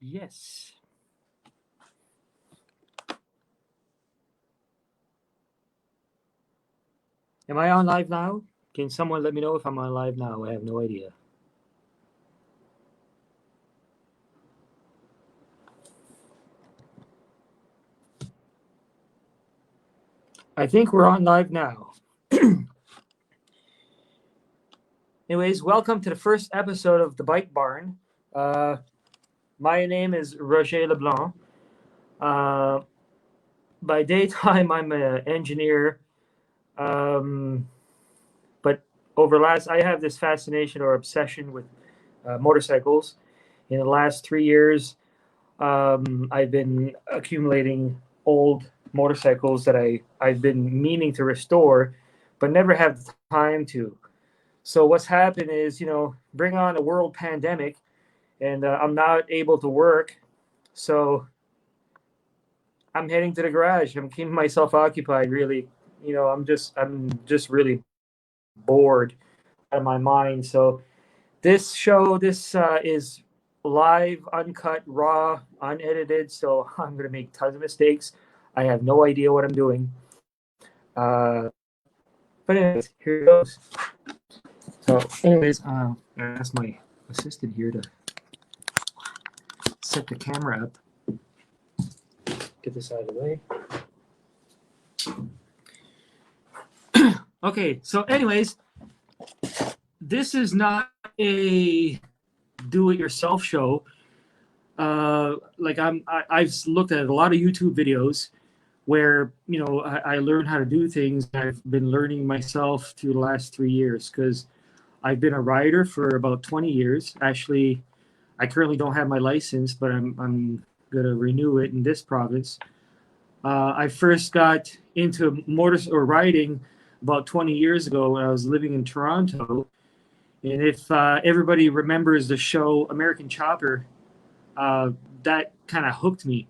Yes. Am I on live now? Can someone let me know if I'm on live now? I have no idea. I think we're on live now. Anyways, welcome to the first episode of The Bike Barn. My name is Roger Leblanc. By daytime, I'm an engineer. But I have this fascination or obsession with motorcycles. In the last 3 years, I've been accumulating old motorcycles that I've been meaning to restore, but never have the time to. So what's happened is, bring on a world pandemic, and I'm not able to work. So I'm heading to the garage. I'm keeping myself occupied. Really, I'm just really bored out of my mind. So this show, this is live, uncut, raw, unedited. So I'm gonna make tons of mistakes. I have no idea what I'm doing. Uh, but anyways, here it goes. So, anyways, I asked my assistant here to set the camera up. Get this out of the way. Okay, so anyways, this is not a do-it-yourself show. I've looked at a lot of YouTube videos where I learned how to do things. I've been learning myself through the last 3 years because I've been a rider for about 20 years. Actually, I currently don't have my license, but I'm gonna renew it in this province. I first got into riding about 20 years ago when I was living in Toronto. And if everybody remembers the show American Chopper, that kind of hooked me.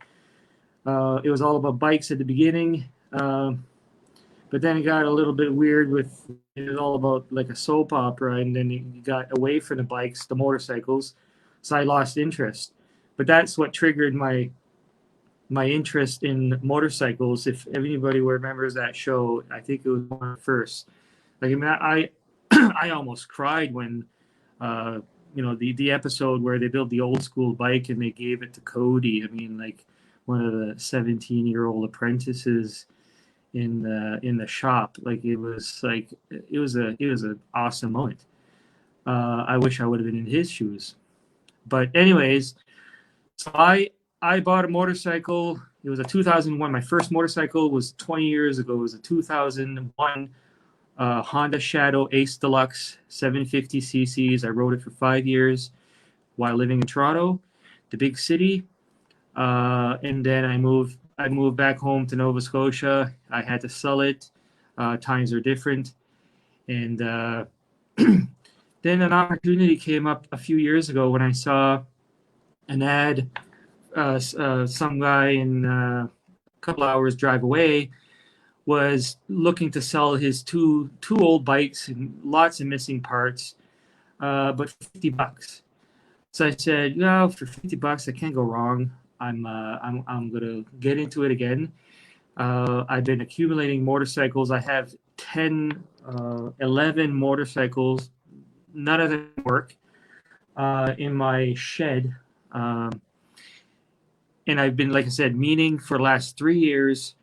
It was all about bikes at the beginning, but then it got a little bit weird with it was all about like a soap opera, and then it got away from the bikes, the motorcycles, so I lost interest. But that's what triggered my interest in motorcycles. If anybody remembers that show, I think it was one of the first. Like I mean, I I almost cried when the episode where they built the old school bike and they gave it to Cody. I mean, like one of the 17-year-old apprentices in the shop. Like it was an awesome moment. I wish I would have been in his shoes. But anyways, so I bought a motorcycle. It was a 2001. My first motorcycle was 20 years ago. It was a 2001 Honda Shadow Ace Deluxe 750 cc's. I rode it for 5 years while living in Toronto, the big city. And then I moved back home to Nova Scotia. I had to sell it. Times are different. And then an opportunity came up a few years ago when I saw an ad. Some guy in a couple hours drive away was looking to sell his two old bikes and lots of missing parts, but $50. So I said, for $50, I can't go wrong. I'm gonna get into it again. I've been accumulating motorcycles. I have 11 motorcycles. None of them work in my shed. And I've been, like I said, meaning for the last 3 years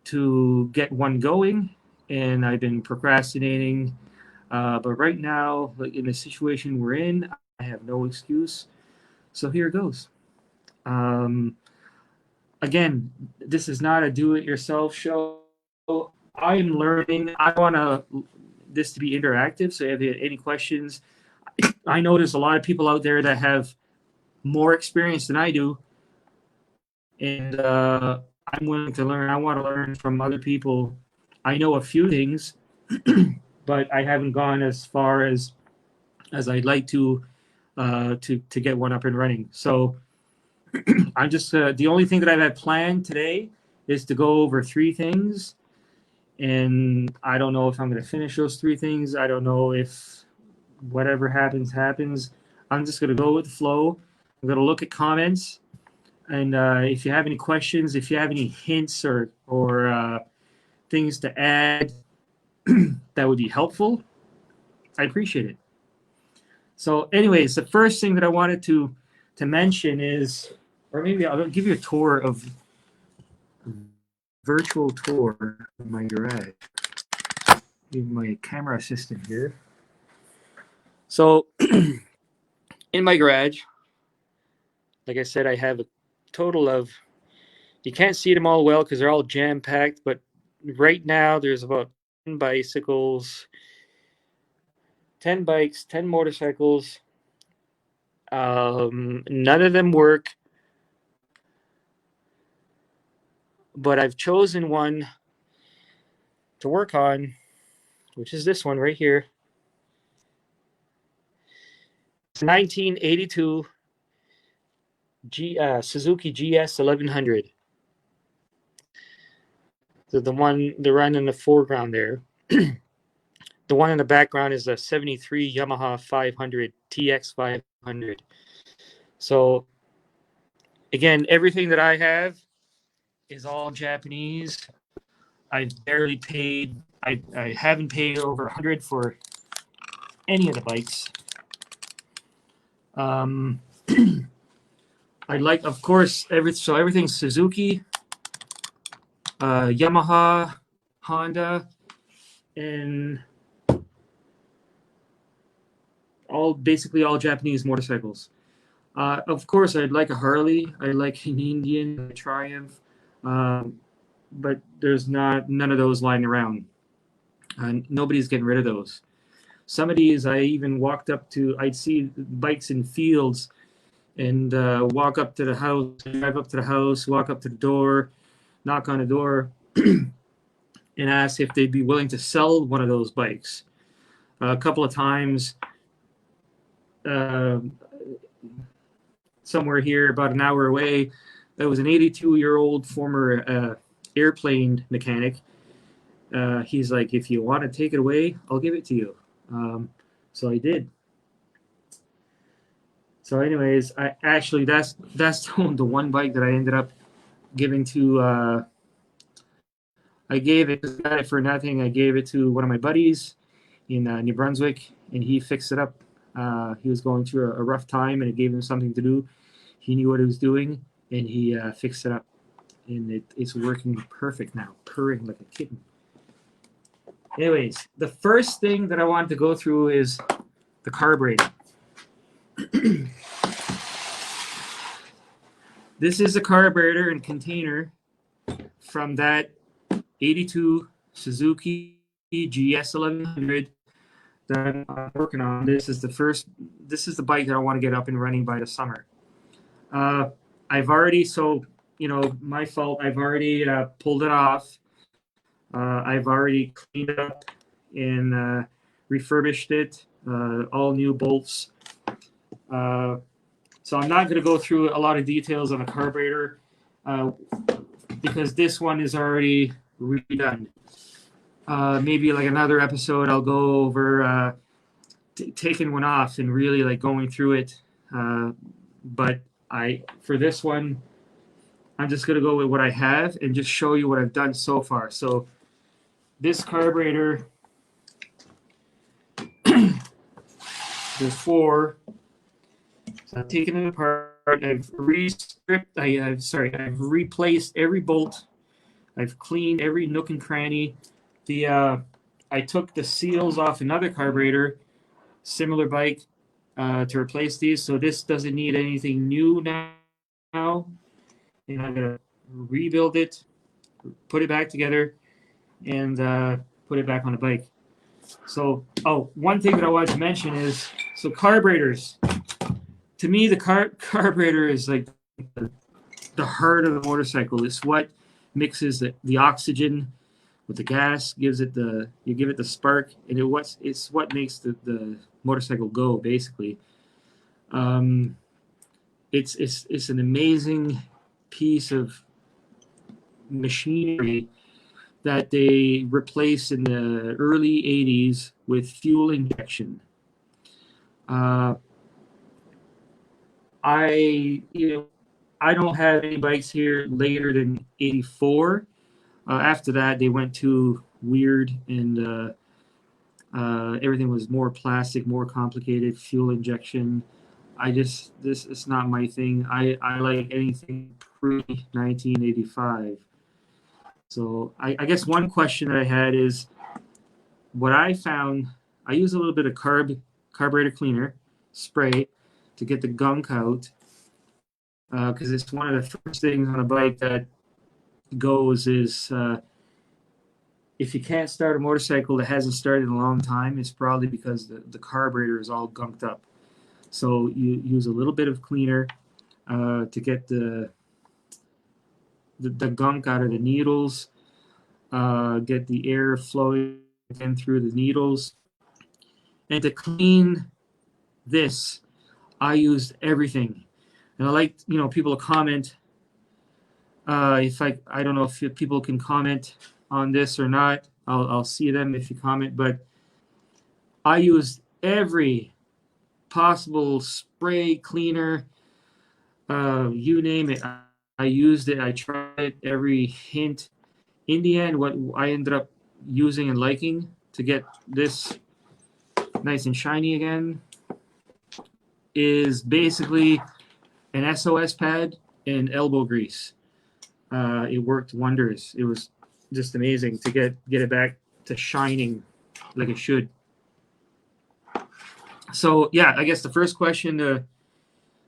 to get one going, and I've been procrastinating. But right now, like in the situation we're in, I have no excuse. So here it goes. Again, this is not a do-it-yourself show. I'm learning. I want this to be interactive. So if you have any questions, I know there's a lot of people out there that have more experience than I do, and I'm willing to learn. I want to learn from other people. I know a few things, but I haven't gone as far as I'd like to get one up and running. So I'm just the only thing that I've had planned today is to go over 3 things, and I don't know if I'm going to finish those 3 things. I don't know if whatever happens. I'm just going to go with the flow. I'm going to look at comments, And if you have any questions, if you have any hints or things to add that would be helpful, I appreciate it. So, anyways, the first thing that I wanted to mention is, or maybe I'll give you a tour of virtual tour of my garage. Even my camera assistant here. So, in my garage, like I said, I have a total of, you can't see them all well because they're all jam packed, but right now there's about 10 bicycles, 10 bikes, 10 motorcycles. None of them work, but I've chosen one to work on, which is this one right here. It's 1982 Suzuki GS 1100. The one, the run in the foreground there. The one in the background is a 73 Yamaha 500 TX 500. So again, everything that I have is all Japanese. I've barely paid. I haven't paid over 100 for any of the bikes. I like, of course, everything's Suzuki, Yamaha, Honda, and basically all Japanese motorcycles. Of course, I'd like a Harley. I like an Indian, a Triumph, but there's none of those lying around. Nobody's getting rid of those. Some of these, I even walked up to. I'd see bikes in fields, and walk up to the house, drive up to the house, walk up to the door, knock on the door, and ask if they'd be willing to sell one of those bikes. A couple of times. Somewhere here, about an hour away, there was an 82-year-old former airplane mechanic. He's like, if you want to take it away, I'll give it to you. So I did. So anyways, that's the one bike that I ended up giving to. I gave it for nothing. I gave it to one of my buddies in New Brunswick, and he fixed it up. He was going through a rough time, and it gave him something to do. He knew what he was doing, and he fixed it up, and it's working perfect now, purring like a kitten. Anyways, the first thing that I wanted to go through is the carburetor. This is a carburetor and container from that 82 Suzuki GS 1100 that I'm working on. This is the bike that I want to get up and running by the summer. I've already, my fault, I've already pulled it off. I've already cleaned it up and refurbished it, all new bolts. So I'm not going to go through a lot of details on the carburetor because this one is already redone. Maybe like another episode, I'll go over taking one off and really like going through it. But for this one, I'm just going to go with what I have and just show you what I've done so far. So this carburetor, there's four. So I've taken it apart. I've I've replaced every bolt. I've cleaned every nook and cranny. I took the seals off another carburetor, similar bike, to replace these. So this doesn't need anything new now. And I'm gonna rebuild it, put it back together, and put it back on the bike. So, one thing that I wanted to mention is, carburetors. To me, the carburetor is like the heart of the motorcycle. It's what mixes the oxygen with the gas, you give it the spark, and it's what makes the motorcycle go, basically. It's an amazing piece of machinery that they replaced in the early 80s with fuel injection. I don't have any bikes here later than 84. After that, they went too weird, and everything was more plastic, more complicated, fuel injection. This is not my thing. I like anything pre 1985. So I guess one question that I had is what I found. I use a little bit of carburetor cleaner spray to get the gunk out because it's one of the first things on a bike that goes is if you can't start a motorcycle that hasn't started in a long time, it's probably because the carburetor is all gunked up. So you use a little bit of cleaner to get the gunk out of the needles, get the air flowing in through the needles. And to clean this, I used everything. And I like, people to comment. If I don't know if people can comment on this or not. I'll see them if you comment. But I used every possible spray, cleaner, you name it. I used it. I tried it, every hint. In the end, what I ended up using and liking to get this nice and shiny again is basically an SOS pad and elbow grease. It worked wonders. It was just amazing to get it back to shining like it should. So yeah, I guess the first question to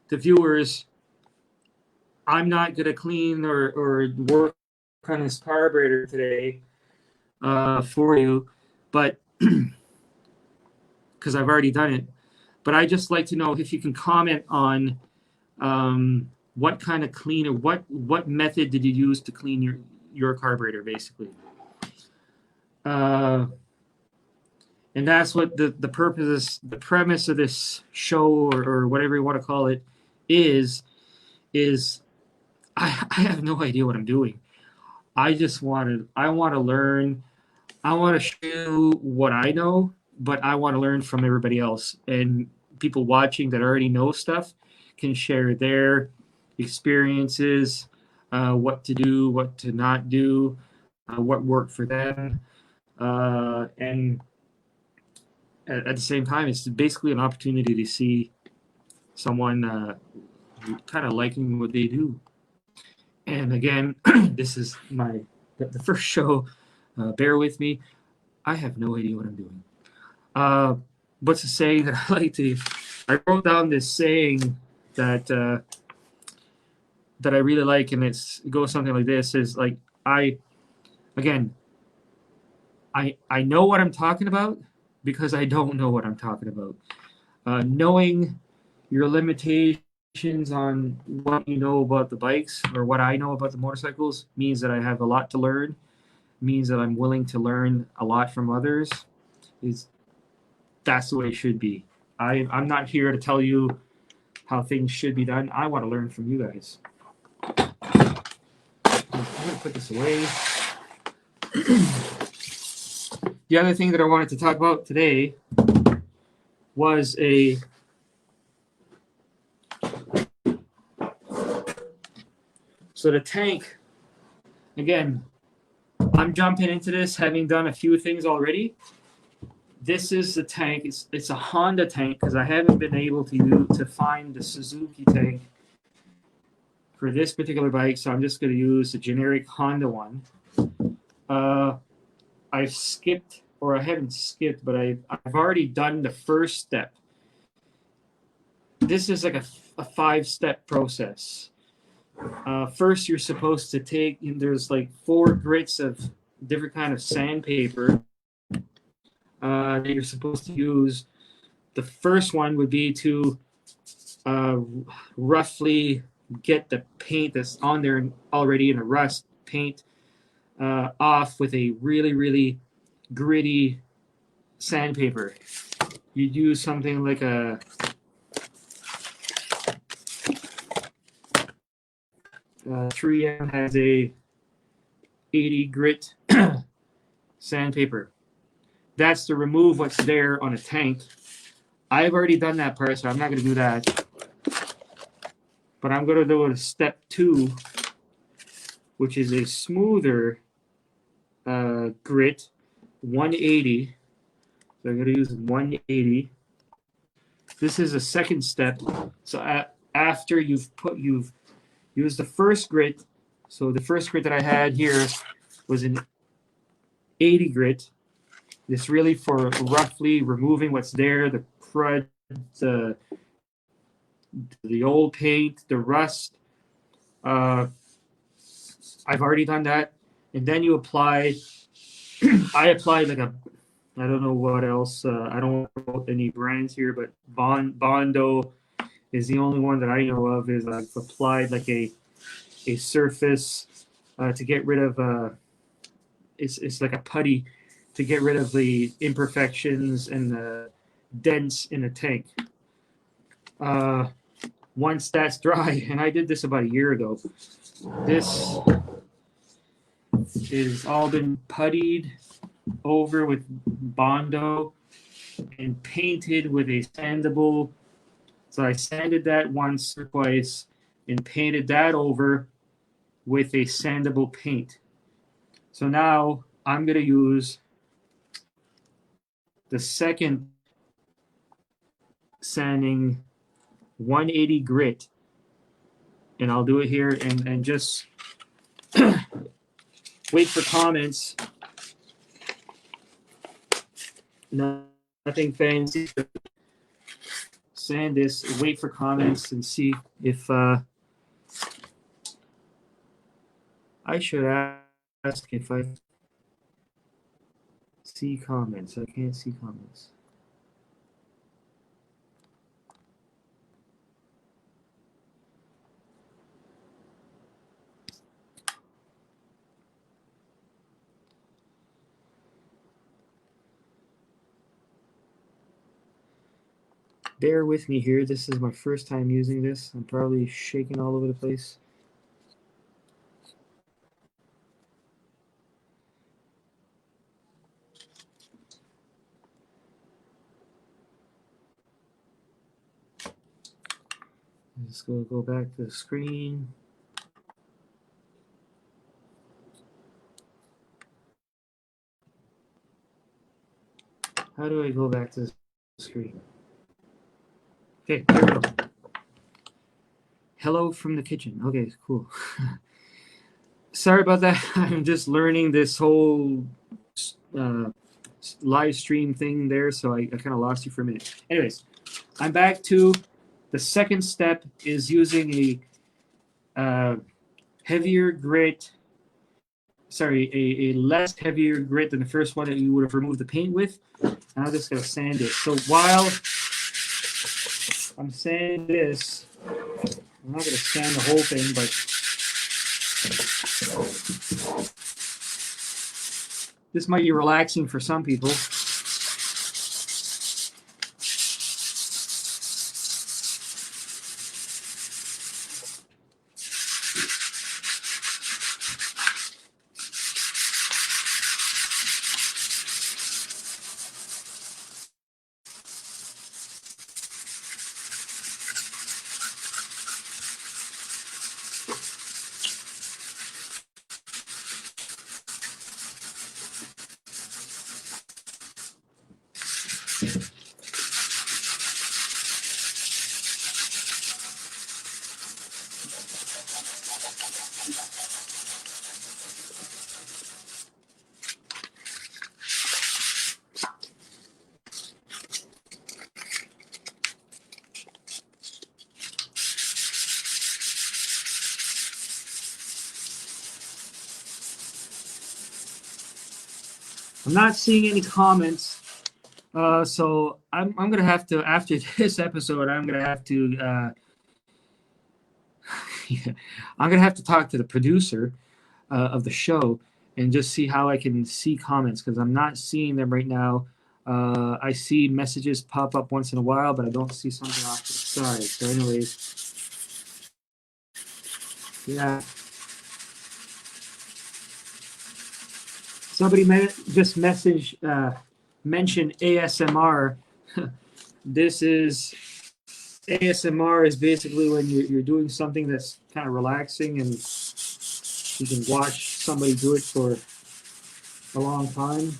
viewers, I'm not gonna clean or work on this carburetor today for you, but because I've already done it. But I just like to know if you can comment on what kind of cleaner, what method did you use to clean your carburetor, basically. And that's what the purpose, the premise of this show or whatever you want to call it is I have no idea what I'm doing. I want to learn. I want to show you what I know, but I want to learn from everybody else. And people watching that already know stuff can share their experiences, what to do, what to not do, what worked for them. And at the same time, it's basically an opportunity to see someone kind of liking what they do. And again, this is the first show. Bear with me. I have no idea what I'm doing. What's a saying that I like to? I wrote down this saying that I really like, and it goes something like this: is like I know what I'm talking about because I don't know what I'm talking about. Knowing your limitations on what you know about the bikes or what I know about the motorcycles means that I have a lot to learn, means that I'm willing to learn a lot from others. That's the way it should be. I'm not here to tell you how things should be done. I want to learn from you guys. I'm going to put this away. The other thing that I wanted to talk about today was so the tank, again, I'm jumping into this having done a few things already. This is the tank. It's a Honda tank because I haven't been able to find the Suzuki tank for this particular bike, so I'm just going to use the generic Honda one. I've skipped, or I haven't skipped, but I've already done the first step. This is like a 5-step process. First, you're supposed to take, there's like 4 grits of different kind of sandpaper that you're supposed to use. The first one would be to roughly get the paint that's on there already in a rust paint off with a really, really gritty sandpaper. You'd use something like a 3M has a 80 grit sandpaper. That's to remove what's there on a tank. I've already done that part, so I'm not going to do that. But I'm going to do a step 2, which is a smoother grit, 180. So I'm going to use 180. This is a second step. So after you've used the first grit, so the first grit that I had here was an 80 grit. It's really for roughly removing what's there, the crud, the old paint, the rust. I've already done that. And then you apply, I applied like I don't know what else. I don't know any brands here, but Bondo is the only one that I know of. Is I've applied like a surface to get rid of. It's like a putty to get rid of the imperfections and the dents in the tank. Once that's dry, and I did this about a year ago, this is all been puttied over with Bondo and painted with a sandable. So I sanded that once or twice and painted that over with a sandable paint. So now I'm going to use the second sanding 180 grit, and I'll do it here and just wait for comments. Nothing fancy. Sand this, wait for comments, and see if I should ask if I see comments. I can't see comments. Bear with me here. This is my first time using this. I'm probably shaking all over the place. I'm just going to go back to the screen. How do I go back to the screen? Okay, here we go. Hello from the kitchen. Okay, cool. Sorry about that. I'm just learning this whole live stream thing there, so I kind of lost you for a minute. Anyways, I'm back to the second step is using a heavier grit. Sorry, a less heavier grit than the first one that you would have removed the paint with. And I'm just going to sand it. So while I'm sanding this, I'm not going to sand the whole thing, but this might be relaxing for some people. I'm not seeing any comments, so I'm gonna have to, after this episode, I'm gonna have to I'm gonna have to talk to the producer of the show and just see how I can see comments, because I'm not seeing them right now. I see messages pop up once in a while, but I don't see something off to the side. So anyways, yeah. Somebody just mentioned ASMR. This is ASMR is basically when you're doing something that's kind of relaxing and you can watch somebody do it for a long time.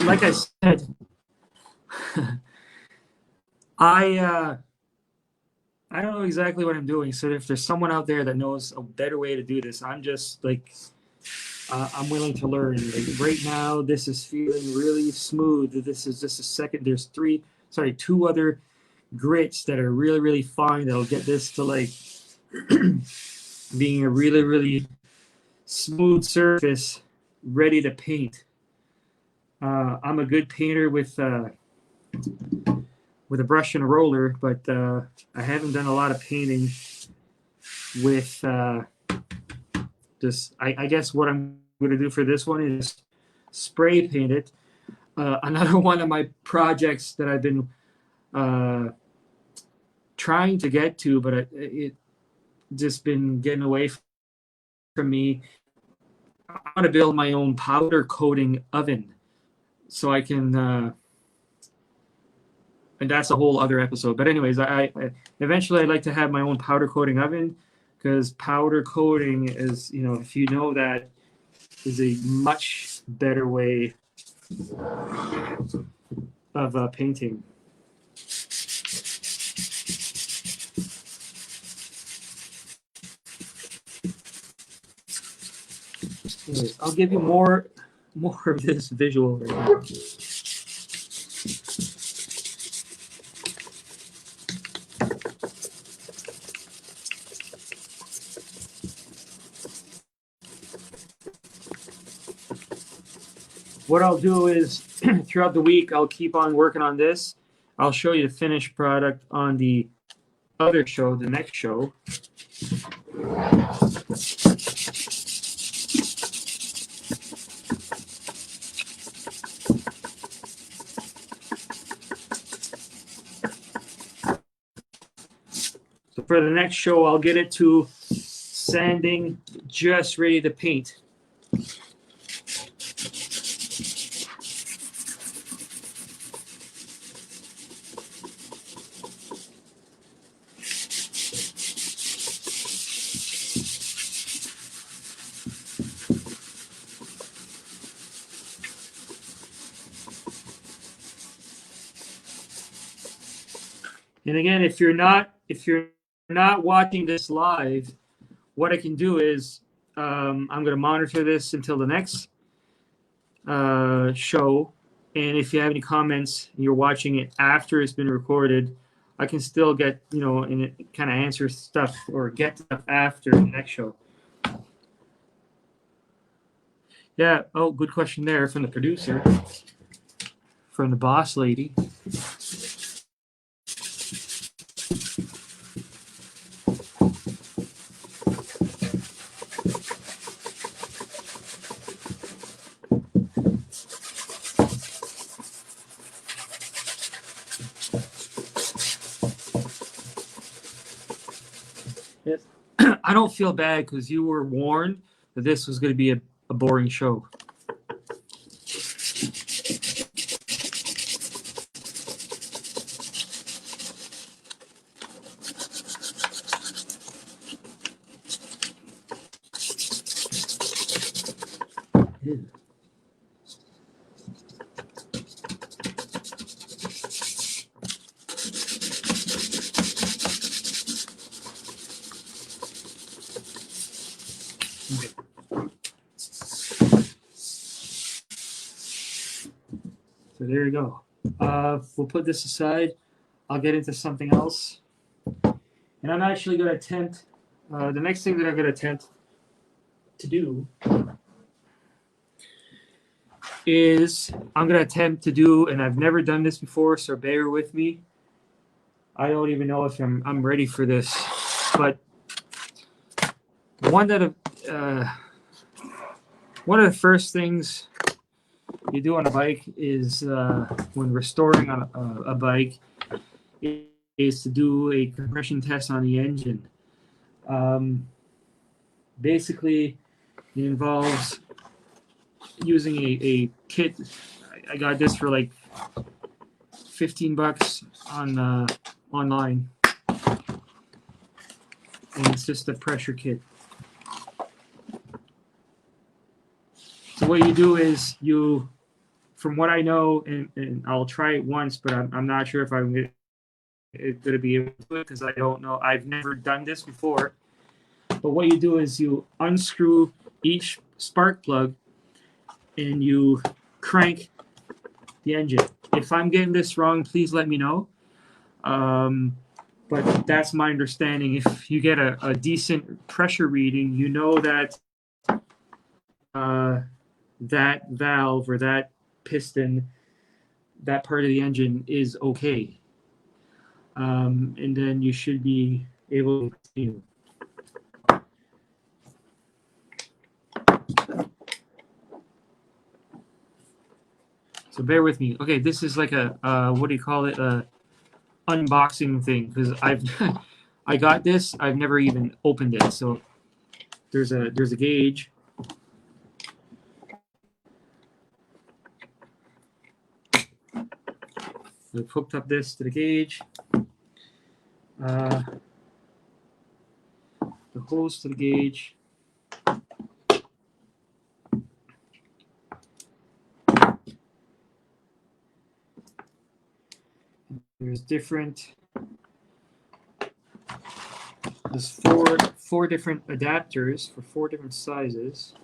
Like I said, I I don't know exactly what I'm doing. So if there's someone out there that knows a better way to do this, I'm just like I'm willing to learn. Like right now, this is feeling really smooth. This is just a second. There's two other grits that are really really fine. That'll get this to like being a really really smooth surface, ready to paint. I'm a good painter with a brush and a roller, but I haven't done a lot of painting with this. I guess what I'm going to do for this one is spray paint it. Another one of my projects that I've been trying to get to, but it just been getting away from me. I want to build my own powder coating oven so I can and that's a whole other episode. But anyways, I eventually I'd like to have my own powder coating oven because powder coating is, if you know that, is a much better way of painting. Anyways, I'll give you more of this visual right now. What I'll do is throughout the week, I'll keep on working on this. I'll show you the finished product on the other show, the next show. So for the next show, I'll get it to sanding, just ready to paint. And again, if you're not watching this live, what I can do is I'm going to monitor this until the next show. And if you have any comments, you're watching it after it's been recorded, I can still get, and kind of answer stuff or get stuff after the next show. Yeah. Oh, good question there from the producer, from the boss lady. I don't feel bad because you were warned that this was going to be a boring show. So there you go. We'll put this aside. I'll get into something else. And I'm actually going to attempt, the next thing that I'm going to attempt to do is I'm going to attempt to do, and I've never done this before, so bear with me. I don't even know if I'm ready for this, but one of the first things you do on a bike is when restoring on a bike is to do a compression test on the engine. Basically, it involves using a kit. I got this for like $15 on online, and it's just a pressure kit. So what you do is from what I know, and I'll try it once, but I'm not sure if I'm going to be able to do it because I don't know. I've never done this before. But what you do is you unscrew each spark plug and you crank the engine. If I'm getting this wrong, please let me know. But that's my understanding. If you get a decent pressure reading, you know that that valve or that piston, that part of the engine is okay. And then you should be able to continue. So bear with me. Okay, this is like a what do you call it? Unboxing thing because I got this. I've never even opened it. So there's a gauge. We've hooked up this to the gauge. The hose to the gauge. There's four different adapters for 4 different sizes.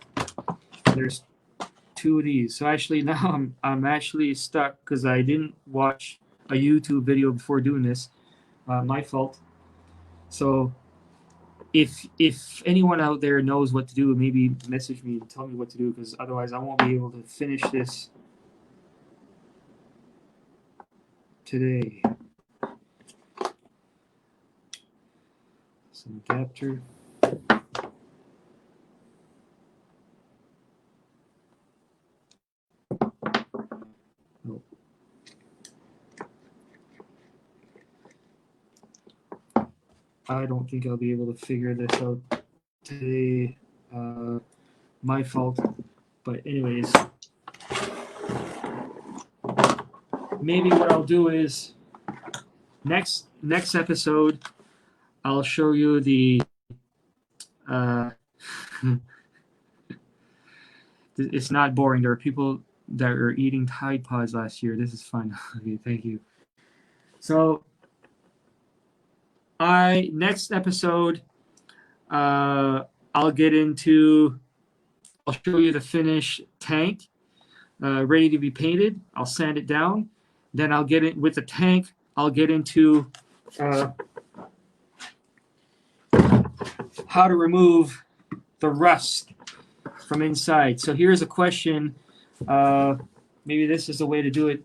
There's 2 of these. So actually now I'm actually stuck because I didn't watch a YouTube video before doing this. My fault. So if anyone out there knows what to do, maybe message me and tell me what to do because otherwise I won't be able to finish this today. Some adapter. Oh. I don't think I'll be able to figure this out today. My fault. But anyways, maybe what I'll do is next episode I'll show you the it's not boring. There are people that are eating Tide Pods last year. This is fun. Okay, thank you. So next episode I'll show you the finished tank ready to be painted. I'll sand it down. Then I'll get it with the tank. I'll get into how to remove the rust from inside. So here's a question. Maybe this is the way to do it.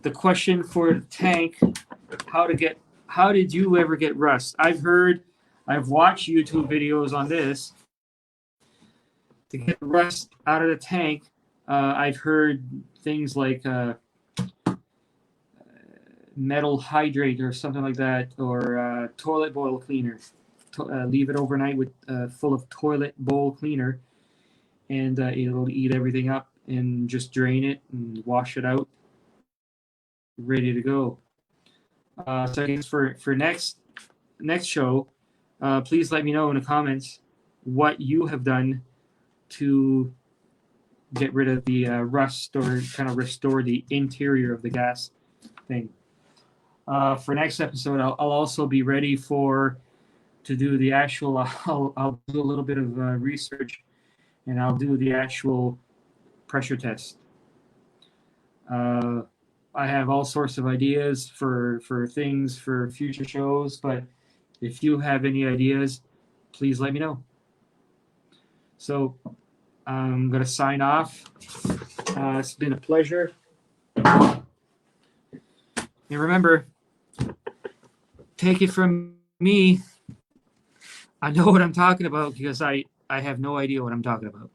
The question for the tank: how did you ever get rust? I've watched YouTube videos on this. To get rust out of the tank, I've heard things like metal hydrate or something like that, or toilet bowl cleaner. Leave it overnight with full of toilet bowl cleaner, and it'll eat everything up, and just drain it and wash it out. Ready to go. So I guess for next show, please let me know in the comments what you have done to get rid of the rust or kind of restore the interior of the gas thing. For next episode, I'll also be ready to do the actual. I'll do a little bit of research, and I'll do the actual pressure test. I have all sorts of ideas for things for future shows, but if you have any ideas, please let me know. So I'm going to sign off. It's been a pleasure. And remember, take it from me. I know what I'm talking about because I have no idea what I'm talking about.